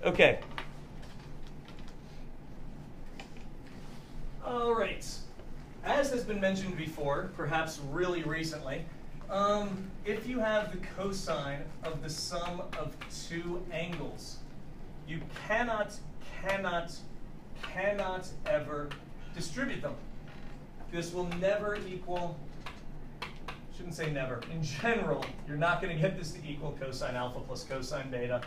Okay. All right. As has been mentioned before, perhaps really recently, if you have the cosine of the sum of two angles, you cannot ever distribute them. This will never equal, shouldn't say never, in general, you're not going to get this to equal cosine alpha plus cosine beta.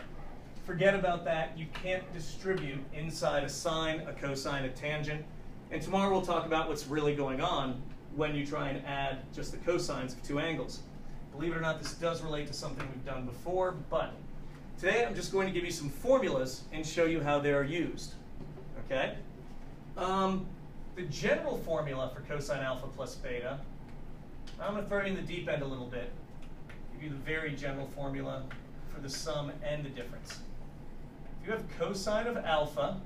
Forget about that. You can't distribute inside a sine, a cosine, a tangent. And tomorrow we'll talk about what's really going on when you try and add just the cosines of two angles. Believe it or not, this does relate to something we've done before, but today I'm just going to give you some formulas and show you how they are used. Okay? The general formula for cosine alpha plus beta, I'm going to throw you in the deep end a little bit. Give you the very general formula for the sum and the difference. If you have cosine of alpha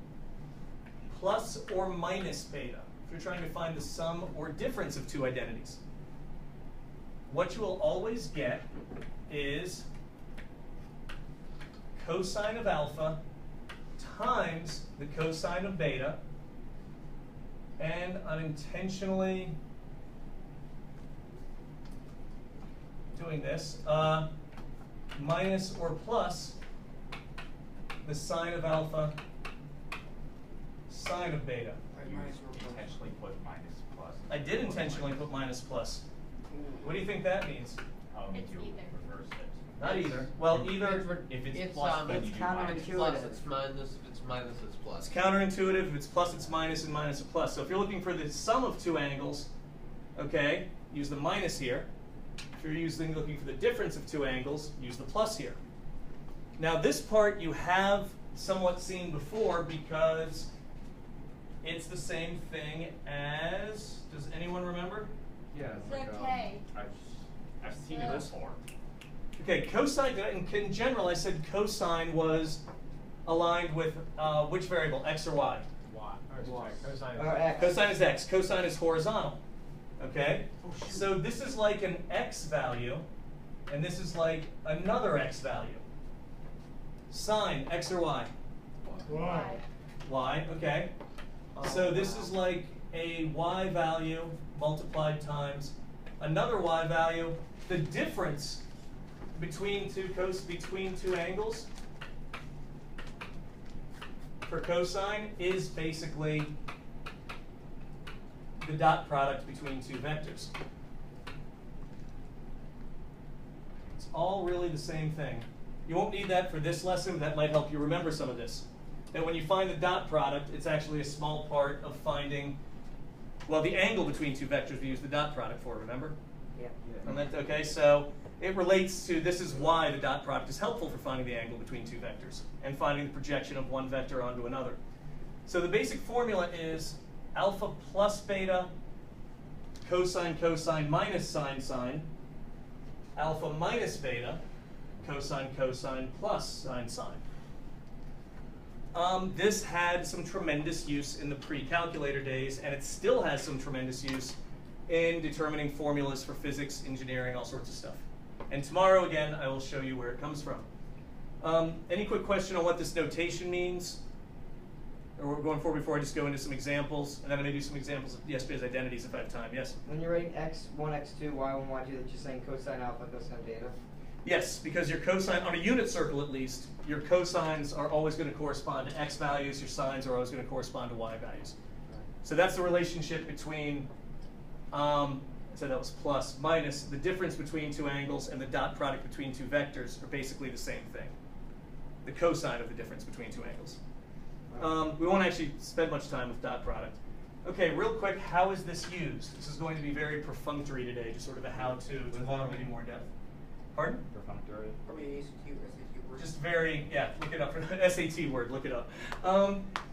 plus or minus beta, if you're trying to find the sum or difference of two identities, what you will always get is cosine of alpha times the cosine of beta, and I'm intentionally doing this, minus or plus the sine of alpha, sine of beta. You intentionally put minus plus. I did intentionally put minus plus. What do you think that means? It's You either. reverse it. Not either. Well, either. If it's It's, plus, then it's you do minus. counterintuitive. Plus it's minus, if it's minus it's plus. It's counterintuitive. If it's plus, it's minus, and minus is plus. So if you're looking for the sum of two angles, okay, use the minus here. If you're looking for the difference of two angles, use the plus here. Now this part you have somewhat seen before because it's the same thing as, does anyone remember? Yeah, It's okay. I've seen it before. Okay, cosine, in general I said cosine was aligned with which variable, x or y? X. Cosine is x, cosine is horizontal. Okay? So this is like an x value, and this is like another x value. Sine, x or y? Why? Y, okay. So this is like a y value multiplied times another y value. The difference between two angles for cosine is basically the dot product between two vectors. It's all really the same thing. You won't need that for this lesson, but that might help you remember some of this. That when you find the dot product, it's actually a small part of finding, well, the angle between two vectors we use the dot product for, remember? Yeah. Okay, so it relates to, this is why the dot product is helpful for finding the angle between two vectors and finding the projection of one vector onto another. So the basic formula is alpha plus beta, cosine, cosine minus sine, sine, alpha minus beta, cosine, cosine plus sine, sine. This had some tremendous use in the pre-calculator days, and it still has some tremendous use in determining formulas for physics, engineering, all sorts of stuff. And tomorrow, again, I will show you where it comes from. Any quick question on what this notation means? Or we're going forward before I just go into some examples, and then I may do some examples of yesterday's identities if I have time. Yes? When you're writing x1, x2, y1, y2, that you're saying cosine alpha, cosine beta. Yes, because your cosine, on a unit circle at least, your cosines are always going to correspond to x values, your sines are always going to correspond to y values. So that's the relationship between, so that was plus, minus, the difference between two angles and the dot product between two vectors are basically the same thing. The cosine of the difference between two angles. We won't actually spend much time with dot product. Okay, real quick, how is this used? This is going to be very perfunctory today, just sort of a how-to. Tomorrow will be more depth. Pardon? Perfunctory. Probably SAT word. Just very, yeah, look it up. For the SAT word, look it up.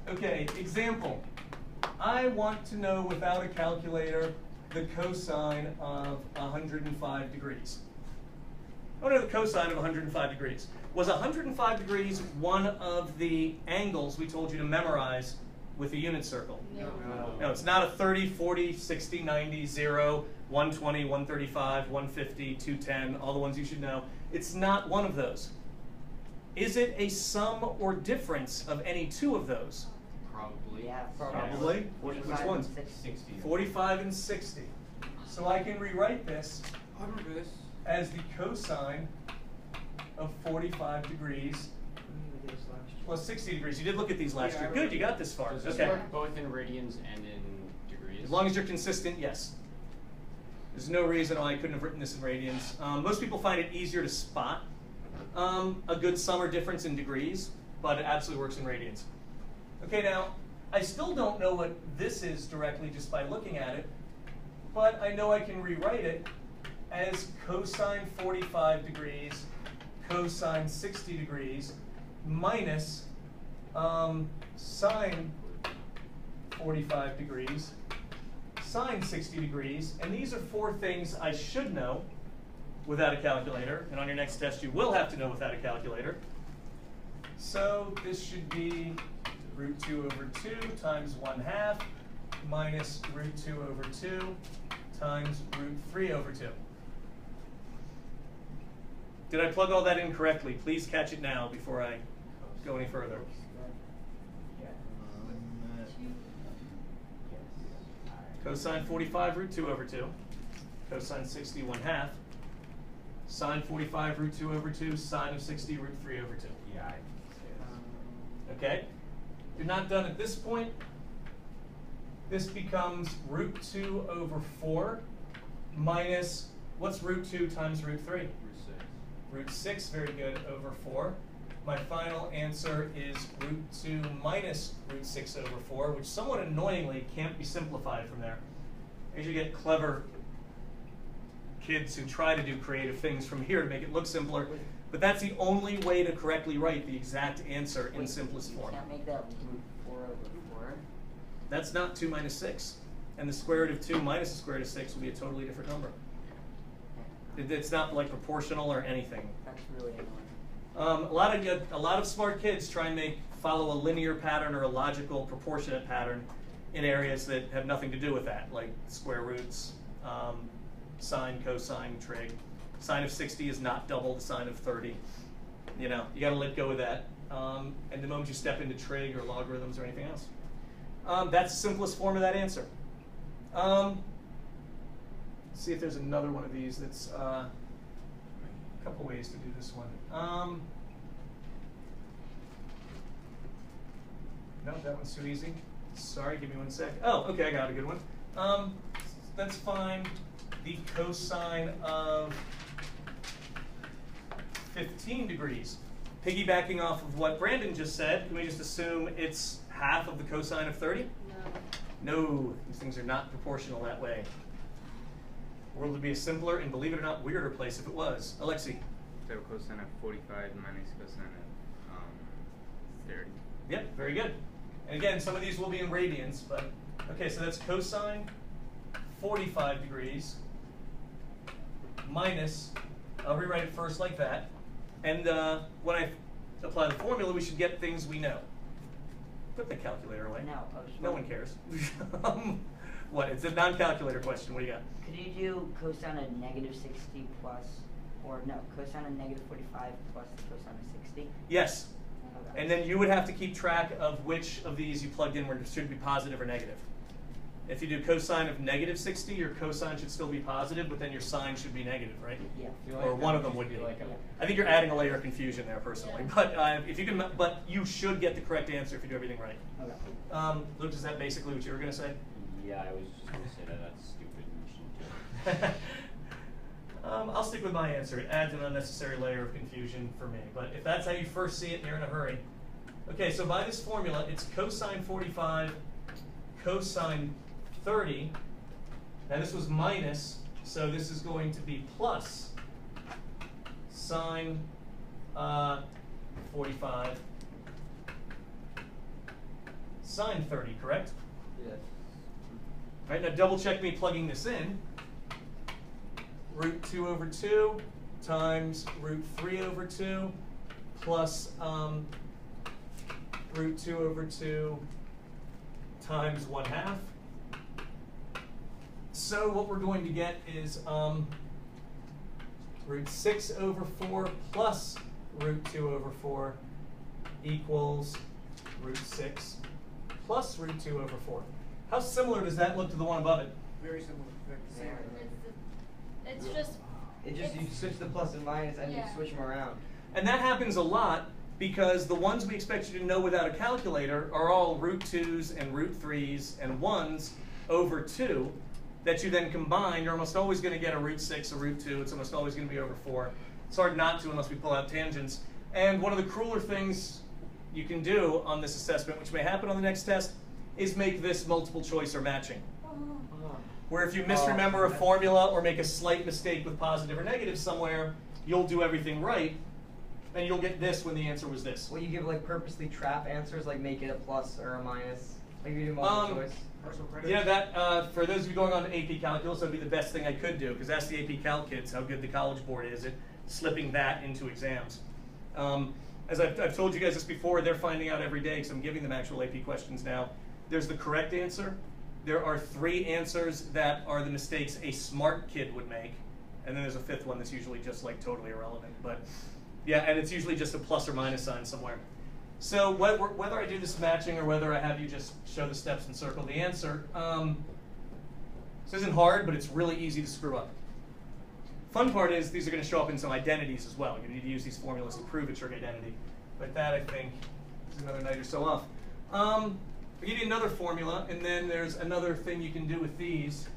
Okay, example. I want to know without a calculator the cosine of 105 degrees. I want to know the cosine of 105 degrees. Was 105 degrees one of the angles we told you to memorize with a unit circle? No. No, it's not a 30, 40, 60, 90, 0, 120, 135, 150, 210, all the ones you should know. It's not one of those. Is it a sum or difference of any two of those? Probably. Yeah, Probably. Which 45 and ones? 60. 45 and 60. So I can rewrite this I'm reverse. as the cosine of 45 degrees plus 60 degrees. You did look at these last year. Good, you got this far. Does this Okay. work both in radians and in degrees? As long as you're consistent, yes. There's no reason why I couldn't have written this in radians. Most people find it easier to spot a good sum or difference in degrees, but it absolutely works in radians. Okay, now, I still don't know what this is directly just by looking at it, but I know I can rewrite it as cosine 45 degrees, cosine 60 degrees, minus sine 45 degrees, sine 60 degrees, and these are four things I should know without a calculator, and on your next test you will have to know without a calculator. So this should be root 2 over 2 times 1/2 minus root 2 over 2 times root 3 over 2. Did I plug all that in correctly? Please catch it now before I go any further. Cosine 45 root 2 over 2. Cosine 60 1/2. Sine 45 root 2 over 2. Sine of 60 root 3 over 2. Yeah, I'd say that's. Okay? You're not done at this point. This becomes root 2 over 4 minus, what's root 2 times root 3? Root 6. Root 6, very good, over 4. My final answer is root 2 minus root 6 over 4, which somewhat annoyingly can't be simplified from there. As you get clever kids who try to do creative things from here to make it look simpler, but that's the only way to correctly write the exact answer in simplest form. You can't make that root 4 over 4. That's not 2 minus 6. And the square root of 2 minus the square root of 6 will be a totally different number. It's not like proportional or anything. That's really annoying. A lot of smart kids try and follow a linear pattern or a logical proportionate pattern in areas that have nothing to do with that, like square roots, sine, cosine, trig. Sine of 60 is not double the sine of 30. You know, you got to let go of that. And the moment you step into trig or logarithms or anything else, that's the simplest form of that answer. Let's see if there's another one of these that's a couple ways to do this one. No, that one's too easy. Sorry, give me 1 sec. Oh, okay, I got a good one. Let's find the cosine of 15 degrees. Piggybacking off of what Brandon just said, can we just assume it's half of the cosine of 30? No, these things are not proportional that way. The world would be a simpler and, believe it or not, weirder place if it was. Alexi. So cosine of 45 minus cosine of 30. Yep, very good. And again, some of these will be in radians, but okay, so that's cosine 45 degrees minus, I'll rewrite it first like that, and when I apply the formula, we should get things we know. Put the calculator away. No one cares. What? It's a non-calculator question. What do you got? Could you do cosine of negative 60 plus, or no, cosine of negative 45 plus cosine of 60? Yes. Okay. And then you would have to keep track of which of these you plugged in where it should be positive or negative. If you do cosine of negative 60, your cosine should still be positive, but then your sine should be negative, right? Yeah. Or one of them would be. Like I think you're adding a layer of confusion there, personally. But if you can, but you should get the correct answer if you do everything right. Okay. Luke, is that basically what you were going to say? Yeah, I was just going to say that that's stupid. You shouldn't do it. I'll stick with my answer. It adds an unnecessary layer of confusion for me. But if that's how you first see it and you're in a hurry. Okay, so by this formula, it's cosine 45, cosine 30. Now this was minus, so this is going to be plus sine 45, sine 30, correct? Yes. All right, now double check me plugging this in. Root 2 over 2 times root 3 over 2 plus root 2 over 2 times 1/2. So what we're going to get is root 6 over 4 plus root 2 over 4 equals root 6 plus root 2 over 4. How similar does that look to the one above it? Very similar. It's just. You switch the plus and minus and you Yeah. switch them around. And that happens a lot because the ones we expect you to know without a calculator are all root 2's and root 3's and 1's over 2 that you then combine. You're almost always going to get a root 6, a root 2. It's almost always going to be over 4. It's hard not to unless we pull out tangents. And one of the crueler things you can do on this assessment, which may happen on the next test, is make this multiple choice or matching. Where if you misremember a formula or make a slight mistake with positive or negative somewhere, you'll do everything right, and you'll get this when the answer was this. Will you give like purposely trap answers, like make it a plus or a minus? Like you do multiple choice? Yeah, that for those of you going on to AP Calculus, that would be the best thing I could do, because that's the AP Calc kids, how good the College Board is at slipping that into exams. As I've told you guys this before, they're finding out every day, because I'm giving them actual AP questions now. There's the correct answer. There are 3 answers that are the mistakes a smart kid would make. And then there's a 5th one that's usually just like totally irrelevant. But yeah, and it's usually just a plus or minus sign somewhere. So whether I do this matching or whether I have you just show the steps and circle the answer, this isn't hard, but it's really easy to screw up. Fun part is these are going to show up in some identities as well. You need to use these formulas to prove a trig identity. But that, I think, is another night or so off. I'll give you another formula, and then there's another thing you can do with these.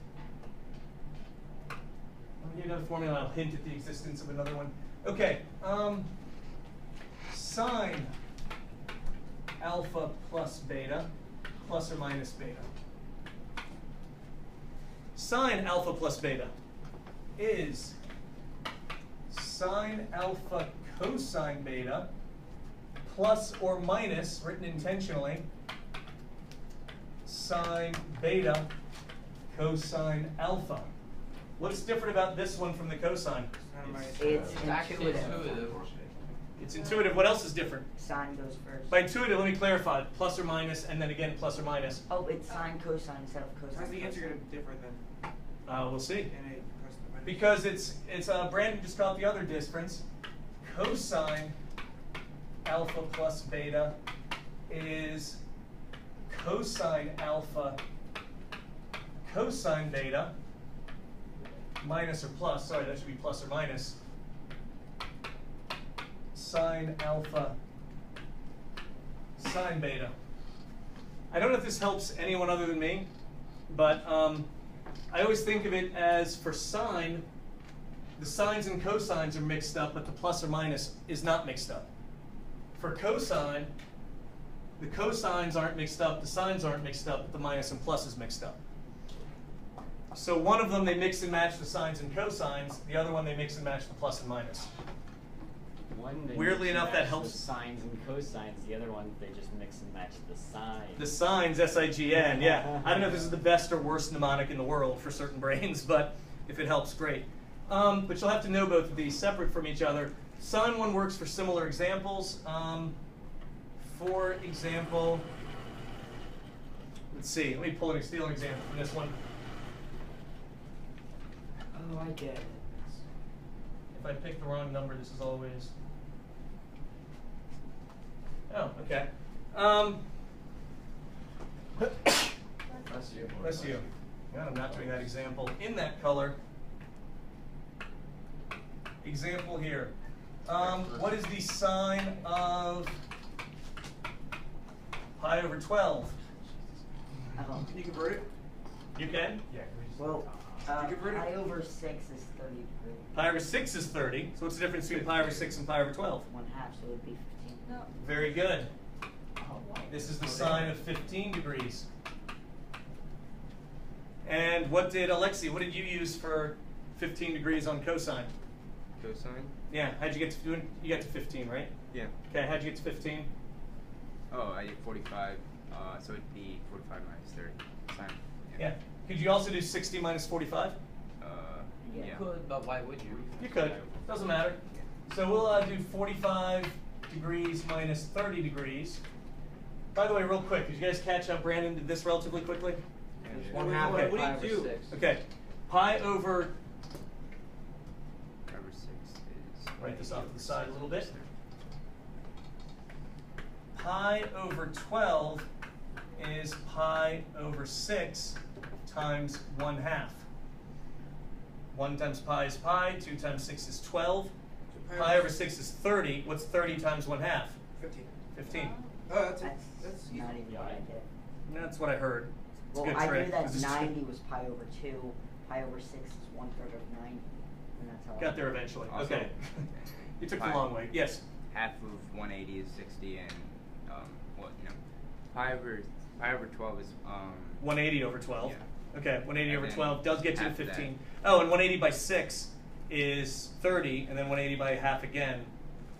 I'll give you another formula, and I'll hint at the existence of another one. Okay, sine alpha plus beta plus or minus beta. Sine alpha plus beta is sine alpha cosine beta plus or minus, written intentionally, sine beta cosine alpha. What's different about this one from the cosine? It's actually intuitive. It's intuitive. What else is different? Sine goes first. By intuitive, let me clarify. Plus or minus, and then again plus or minus. Oh, it's sine cosine instead of cosine. How's the answer going to be different than We'll see. in a Because it's Brandon just got the other difference. Cosine alpha plus beta is cosine alpha cosine beta minus or plus, sorry, that should be plus or minus, sine alpha sine beta. I don't know if this helps anyone other than me, but I always think of it as for sine, the sines and cosines are mixed up, but the plus or minus is not mixed up. For cosine, the cosines aren't mixed up, the sines aren't mixed up, but the minus and plus is mixed up. So one of them, they mix and match the sines and cosines. The other one, they mix and match the plus and minus. One, they Weirdly mix and enough, that match helps. The sines and cosines. The other one, they just mix and match the signs. The signs, S-I-G-N, yeah. I don't know if this is the best or worst mnemonic in the world for certain brains, but if it helps, great. But you'll have to know both of these separate from each other. Sine one works for similar examples. For example, let's see. Let me steal an example from this one. Oh, I get it. If I pick the wrong number, this is always. Oh, okay. Bless you. Yeah, I'm not doing that example in that color. Example here. What is the sine of pi over 12? Oh. Can you convert it? You can? Yeah. Well, You convert it? pi over 6 is 33. Pi over 6 is 30. So what's the difference between pi over 6 and pi over 12? 1/2, so it would be 15. No. Very good. This is the sine of 15 degrees. And what did you use for 15 degrees on cosine? Cosine? Yeah, how'd you get to, you got to 15, right? Yeah. Okay, how'd you get to 15? Oh, I did 45, so it'd be 45 minus 30. Sine. Yeah. Could you also do 60 minus 45? Yeah. Yeah. Could, but why would you? You could. Doesn't matter. So we'll do 45 degrees minus 30 degrees. By the way, real quick, did you guys catch up? Brandon did this relatively quickly? Yeah. 1/2 Okay. of pi over 6. Okay. Pi over, Pi over 6 is... write this off to the side a little bit. pi over 12 is pi over 6 times 1/2. 1 times pi is pi, 2 times 6 is 12. So Pi over 6 is 30. What's 30 times 1/2? 15. 15. Oh, that's easy. not even what I did. That's what I heard. It's Well, a good I trick. knew that This is 90 was pi over 2. Pi over 6 is 1/3 of 90. And that's how I Got there eventually. Also- Okay. You took the Pi. long way. Yes. Half of 180 is 60, and pi over 12 is 180 over 12. Yeah. Okay, 180 And over then 12 does get you to half that. 15. Oh, and 180 by 6 is 30, and then 180 by half again,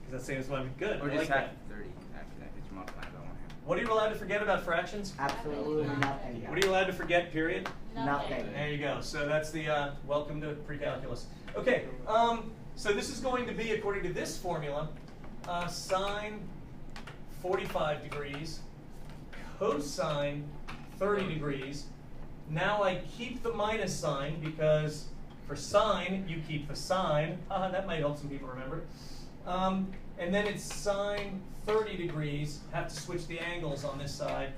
because that's the same as one. Good, or I just like half that. of 30 after that, because you multiply by 1/2. What are you allowed to forget about fractions? Absolutely nothing. What are you allowed to forget, period? Nothing. There you go. So that's the welcome to precalculus. Okay, so this is going to be, according to this formula, sine 45 degrees, cosine 30 degrees. Now I keep the minus sign because for sine, you keep the sign. That might help some people remember. And then it's sine 30 degrees. Have to switch the angles on this side.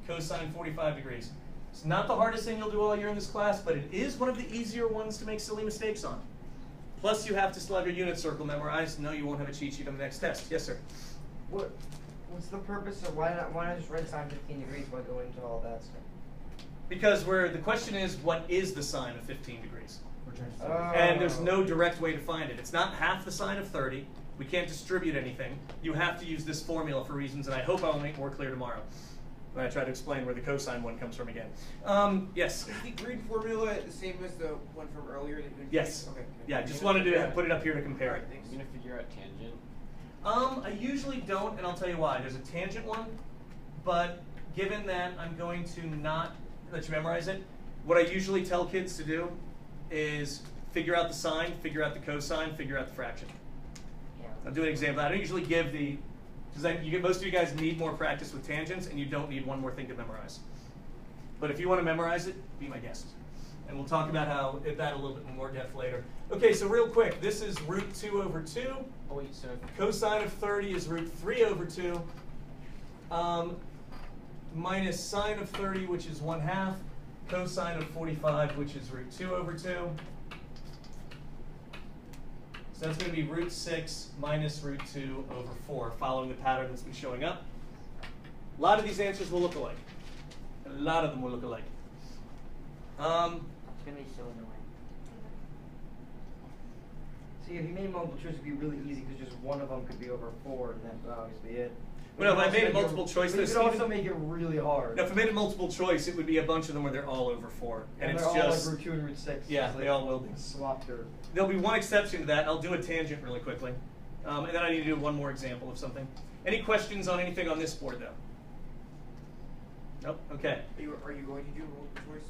Cosine 45 degrees. It's not the hardest thing you'll do all year in this class, but it is one of the easier ones to make silly mistakes on. Plus, you have to still have your unit circle memorized. No, you won't have a cheat sheet on the next test. Yes, sir. What's the purpose of why not just write sine 15 degrees? Why go into all that stuff? Because the question is, what is the sine of 15 degrees? Oh. And there's no direct way to find it. It's not half the sine of 30. We can't distribute anything. You have to use this formula for reasons that I hope I will make more clear tomorrow when I try to explain where the cosine one comes from again. Yes? Is the green formula the same as the one from earlier? That you Yes. Okay. Yeah, I just wanted to put it up here to compare Alright, it. thanks. You gonna figure out tangent? I usually don't, and I'll tell you why. There's a tangent one, but given that I'm going to not let you memorize it, what I usually tell kids to do is figure out the sine, figure out the cosine, figure out the fraction. Yeah. I'll do an example. I don't usually give the, because most of you guys need more practice with tangents, and you don't need one more thing to memorize. But if you want to memorize it, be my guest. And we'll talk about that a little bit more depth later. Okay, so real quick, this is root 2 over 2. Oh wait, so Cosine of 30 is root 3 over 2. Minus sine of 30, which is 1/2. Cosine of 45, which is root 2 over 2. So that's going to be root 6 minus root 2 over 4, following the pattern that's been showing up. A lot of these answers will look alike. A lot of them will look alike. It's going to be so annoying. See, if you made multiple choice, it'd be really easy because just one of them could be over 4, and that's obviously it. Well, no, if I You could made also multiple choice, but you this could also even- make it really hard. Now, if I made a multiple choice, it would be a bunch of them where they're all over 4. And it's they're all just, like root 2 and root 6. Yeah, Just they like all will be. Swapped or. There'll be one exception to that. I'll do a tangent really quickly. And then I need to do one more example of something. Any questions on anything on this board, though? Nope? Okay. Are you going to do multiple choice?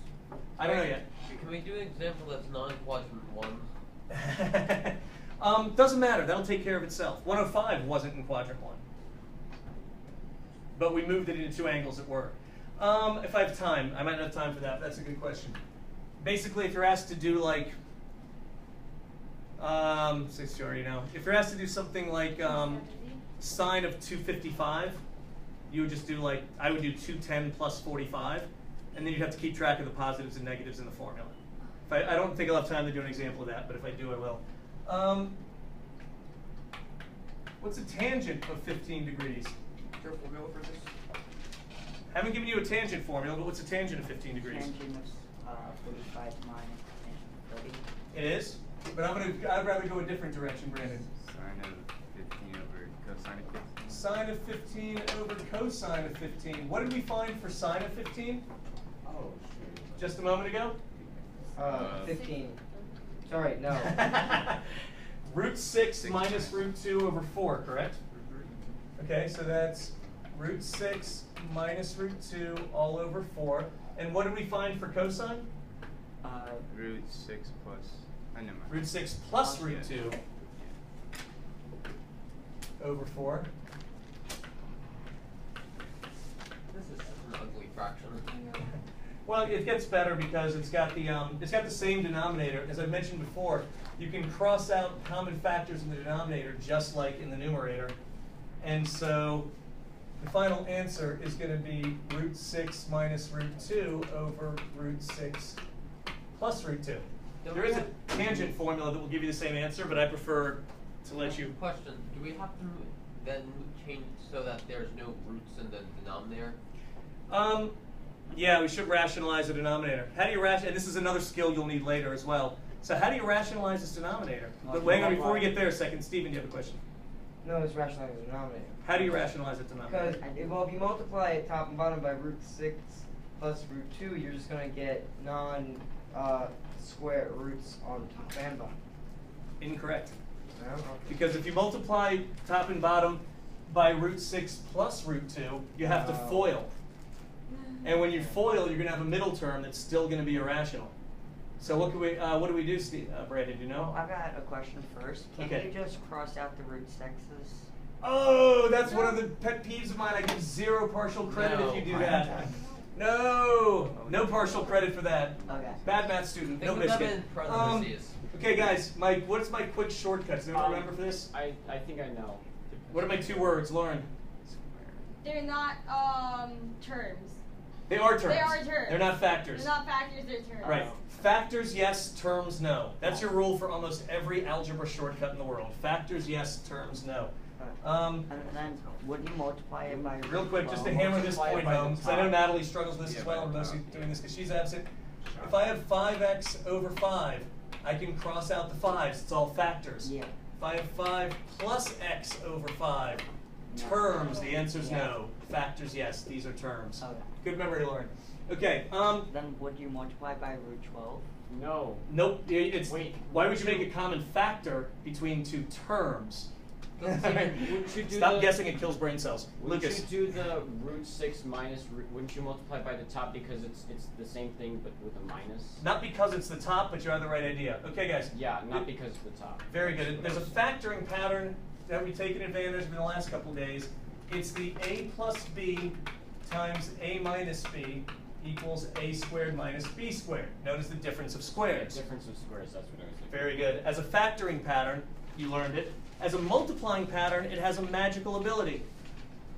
I don't know yet. Can we do an example that's non-quadrant 1? Doesn't matter. That'll take care of itself. 105 wasn't in quadrant 1. But we moved it into 2 angles that were. If I have time, I might not have time for that. That's a good question. Basically, if you're asked to do like, since you already know, if you're asked to do something like sine of 255, you would just do like, I would do 210 plus 45, and then you'd have to keep track of the positives and negatives in the formula. If I don't think I'll have time to do an example of that, but if I do, I will. What's a tangent of 15 degrees? Is there a formula for this? I haven't given you a tangent formula, but what's a tangent of 15 degrees? Tangent of 45 minus tangent of 30. It is, but I'd rather go a different direction, Brandon. Sine of 15 over cosine of 15. Sine of 15 over cosine of 15. What did we find for sine of 15? oh shoot. Just a moment ago? 15. Sorry, no. Root 6 6 minus root 2 over 4, correct? Okay, so that's root 6 minus root 2 all over 4. And what did we find for cosine? Root 6 plus. Never mind. Root 6 plus root 2 over 4. This is such an ugly fraction. Well, it gets better because it's got the same denominator. As I mentioned before, you can cross out common factors in the denominator just like in the numerator. And so the final answer is going to be root 6 minus root 2 over root 6 plus root 2. There is a tangent formula that will give you the same answer, but I prefer to let you. Question: do we have to then change so that there's no roots in the denominator? Yeah, we should rationalize the denominator. How do you and this is another skill you'll need later as well. So how do you rationalize this denominator? But hang on, before we get there a second, Stephen, you have a question. No, it's rationalizing the denominator. How do you rationalize the denominator? Because, well, if you multiply it top and bottom by root 6 plus root 2, you're just going to get non-square roots on top and bottom. Incorrect. No? Okay. Because if you multiply top and bottom by root 6 plus root 2, you have to FOIL. And when you FOIL, you're going to have a middle term that's still going to be irrational. So what do we do, Brandon? Do you know? Well, I've got a question first. Can't Okay. you just cross out the root 6's? Oh, that's one of the pet peeves of mine. I give 0 partial credit if you do that. No, no partial credit for that. Okay. Bad math student. Think No of them biscuit. in parentheses. Okay, guys. What's my quick shortcuts? Anyone remember for this? I think I know. What are my 2 words, Lauren? They're not terms. They are terms. They are terms. They're not factors. They're not factors, they're terms. Right. Factors, yes. Terms, no. That's your rule for almost every algebra shortcut in the world. Factors, yes. Terms, no. And then wouldn't you multiply it by Real quick, just to hammer this point home, because I know Natalie struggles with this as well, and mostly doing this because she's absent. If I have 5x over 5, I can cross out the 5s. It's all factors. Yeah. If I have 5 plus x over 5, terms, the answer's no. Factors, yes. These are terms. Okay. Good memory, Lauren. Okay. Then would you multiply by root 12? No. Nope. It's, Wait. why would you make a common factor between 2 terms? Wouldn't you do Stop guessing, it kills brain cells. Wouldn't Lucas. you do the root 6 minus root, wouldn't you multiply by the top because it's the same thing but with a minus? Not because it's the top, but you have the right idea. Okay, guys. Yeah, not because it's the top. Very good. There's a factoring pattern that we've taken advantage of in the last couple of days. It's the a plus b times a minus b equals a squared minus b squared. Notice the difference of squares. Difference of squares, that's what I was thinking. Very good. As a factoring pattern, you learned it. As a multiplying pattern, it has a magical ability.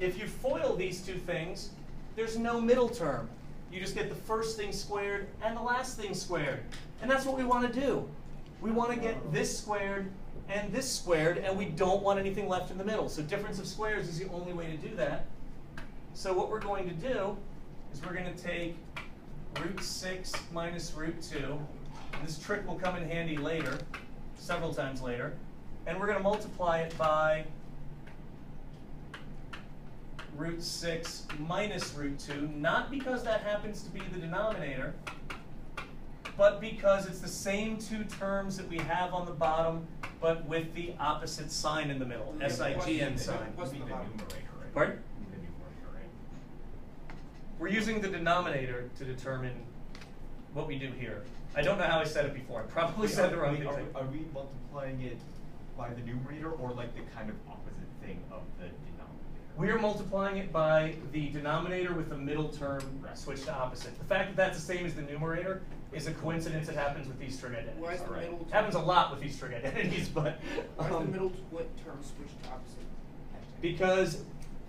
If you FOIL these 2 things, there's no middle term. You just get the first thing squared and the last thing squared. And that's what we want to do. We want to get this squared and this squared, and we don't want anything left in the middle. So difference of squares is the only way to do that. So what we're going to do is we're going to take root 6 minus root 2. And this trick will come in handy later, several times later. And we're going to multiply it by root 6 minus root 2, not because that happens to be the denominator, but because it's the same 2 terms that we have on the bottom, but with the opposite sign in the middle, S-I-G-N sign. What's the bottom? Pardon? We're using the denominator to determine what we do here. I don't know how I said it before. I probably said the wrong thing. Are we multiplying it by the numerator or like the kind of opposite thing of the denominator? We are multiplying it by the denominator with the middle term switched to opposite. The fact that that's the same as the numerator is a coincidence that happens with these trig identities. Why is the middle term? Happens a lot with these trig identities, but Why is the middle term switched to opposite? because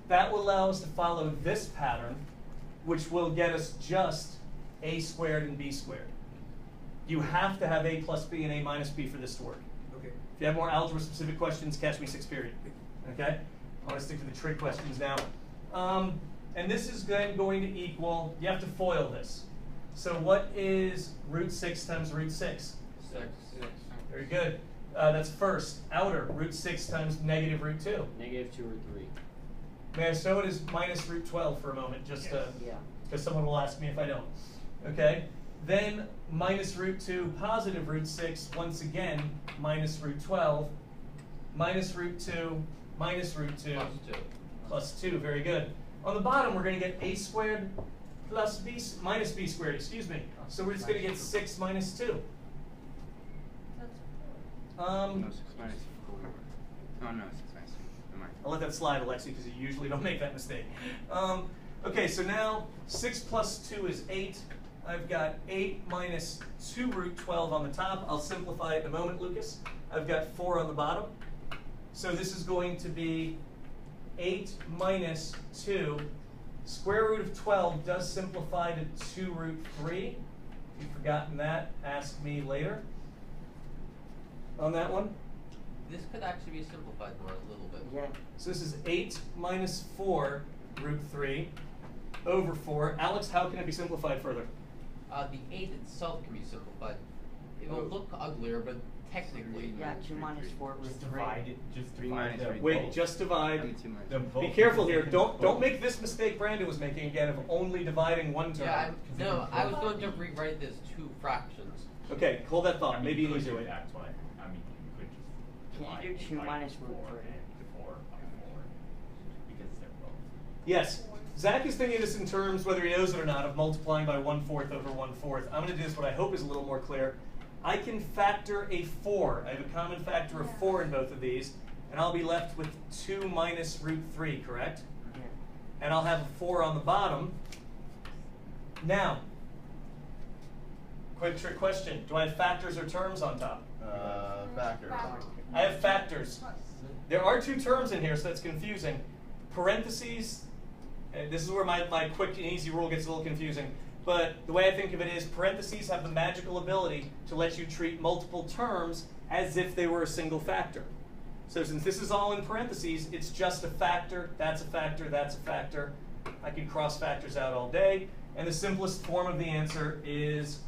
that will allow us to follow this pattern, which will get us just a squared and b squared. You have to have a plus b and a minus b for this to work. Okay. If you have more algebra specific questions, catch me 6th period. Okay? I want to stick to the trig questions now. And this is then going to equal, you have to FOIL this. So what is root 6 times root 6? 6. Very good. That's first. Outer, root 6 times negative root 2. Negative 2 root 3. May I show it as minus root 12 for a moment, just Yeah. because someone will ask me if I don't. Okay? Then minus root 2, positive root 6, once again, minus root 12, minus root 2, minus root 2, Plus 2. plus 2, very good. On the bottom, we're going to get a squared plus b, minus b squared, excuse me. So we're just going to get 6 minus 2. No, 6 minus 4. Oh, no, 6 minus 2. Never mind. I'll let that slide, Alexi, because you usually don't make that mistake. Okay, so now 6 plus 2 is 8. I've got 8 minus 2 root 12 on the top. I'll simplify it in a moment, Lucas. I've got 4 on the bottom. So this is going to be 8 minus 2. Square root of 12 does simplify to 2 root 3. If you've forgotten that, ask me later on that one. This could actually be simplified more a little bit. Yeah. So this is 8 minus 4 root 3 over 4. Alex, how can it be simplified further? The 8 itself can be simplified. It will look uglier, but technically. Yeah, 2 minus 4 root Just 3. divide it, just Three divide minus the three. Wait, both. just divide. Too much. The Be both. careful here. Because Don't both. make this mistake Brandon was making again of only dividing one term. Yeah, I was going to rewrite this 2 fractions. Okay, hold that thought. I mean, Maybe you an could easier do way. that twice. I mean, you could just Can you divide do it 2 by minus root 4 3? and 4 by 4 because they're both. Yes. Zach is thinking this in terms, whether he knows it or not, of multiplying by 1/4 over 1/4. I'm going to do this what I hope is a little more clear. I can factor a 4. I have a common factor of 4 in both of these, and I'll be left with 2 minus root 3, correct? Yeah. And I'll have a 4 on the bottom. Now, quick trick question. Do I have factors or terms on top? Factor. I have factors. There are 2 terms in here, so that's confusing. Parentheses, and this is where my quick and easy rule gets a little confusing. But the way I think of it is parentheses have the magical ability to let you treat multiple terms as if they were a single factor. So since this is all in parentheses, it's just a factor, that's a factor, that's a factor. I can cross factors out all day. And the simplest form of the answer is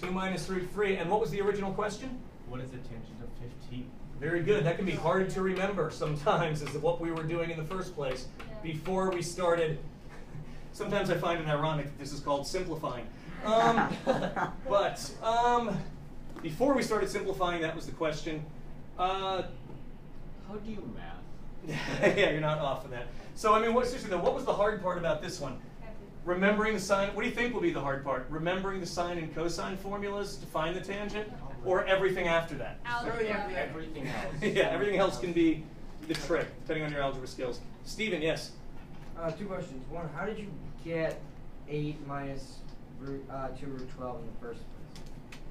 2 minus root 3. And what was the original question? What is the tangent of 15? Very good. That can be hard to remember sometimes as to what we were doing in the first place before we started. Sometimes I find it ironic that this is called simplifying. But before we started simplifying, that was the question. How do you math? Yeah, you're not off on that. So, I mean, seriously though, what was the hard part about this one? Remembering the sine. What do you think will be the hard part? Remembering the sine and cosine formulas to find the tangent, or everything after that? Everything else. Yeah, everything else can be the trick, depending on your algebra skills. Stephen, yes. 2 questions. One, how did you get 8 minus 2 root 12 in the first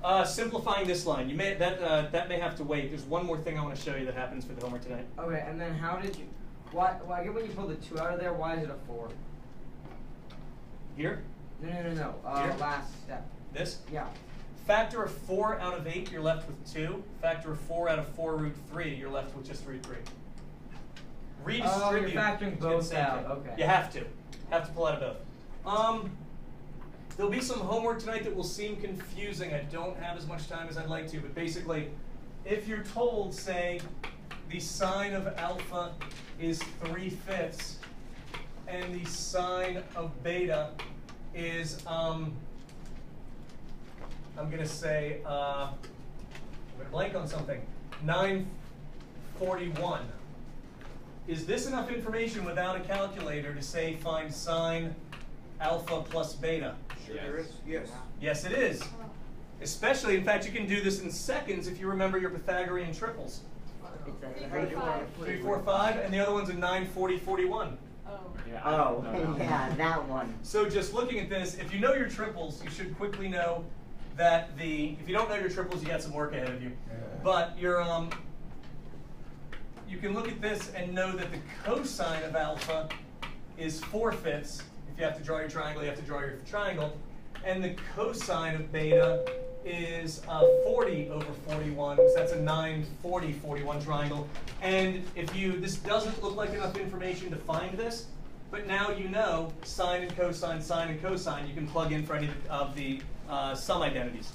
place? Simplifying this line. You may that may have to wait. There's one more thing I want to show you that happens for the homework tonight. Okay, and then how did you? Why? I get when you pull the 2 out of there. Why is it a 4? Here? No. Here? Last step. This? Yeah. Factor of 4 out of 8, you're left with 2. Factor of 4 out of 4 root 3, you're left with just root 3. Redistribute. You're factoring both out. Okay. You have to. Have to pull out of both. There'll be some homework tonight that will seem confusing. I don't have as much time as I'd like to, but basically, if you're told, say, the sine of alpha is 3/5, and the sine of beta is, I'm going to say, I'm going to blank on something, 941. Is this enough information without a calculator to say find sine alpha plus beta? Sure there is. Yes. Yes, it is. Especially, in fact, you can do this in seconds if you remember your Pythagorean triples. It's a 3, 4, 5. 3, 4, 5, and the other one's a 9, 40, 41. Oh. Yeah, I don't know that one. yeah, that one. So just looking at this, if you know your triples, you should quickly know that if you don't know your triples, you got some work ahead of you. But you can look at this and know that the cosine of alpha is 4/5. If you have to draw your triangle, you have to draw your triangle. And the cosine of beta is 40 over 41, so that's a 9, 40, 41 triangle. And this doesn't look like enough information to find this, but now you know sine and cosine, you can plug in for any of the sum identities.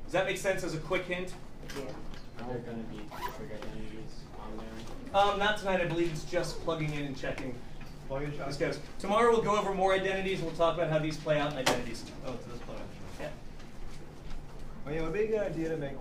Does that make sense as a quick hint? Yeah. Are there going to be trig identities on there? Not tonight, I believe it's just plugging in and checking. Plug in, This goes. Tomorrow we'll go over more identities, we'll talk about how these play out in identities. Oh, it's this plug. Yeah. Well, yeah, it would be a good idea to make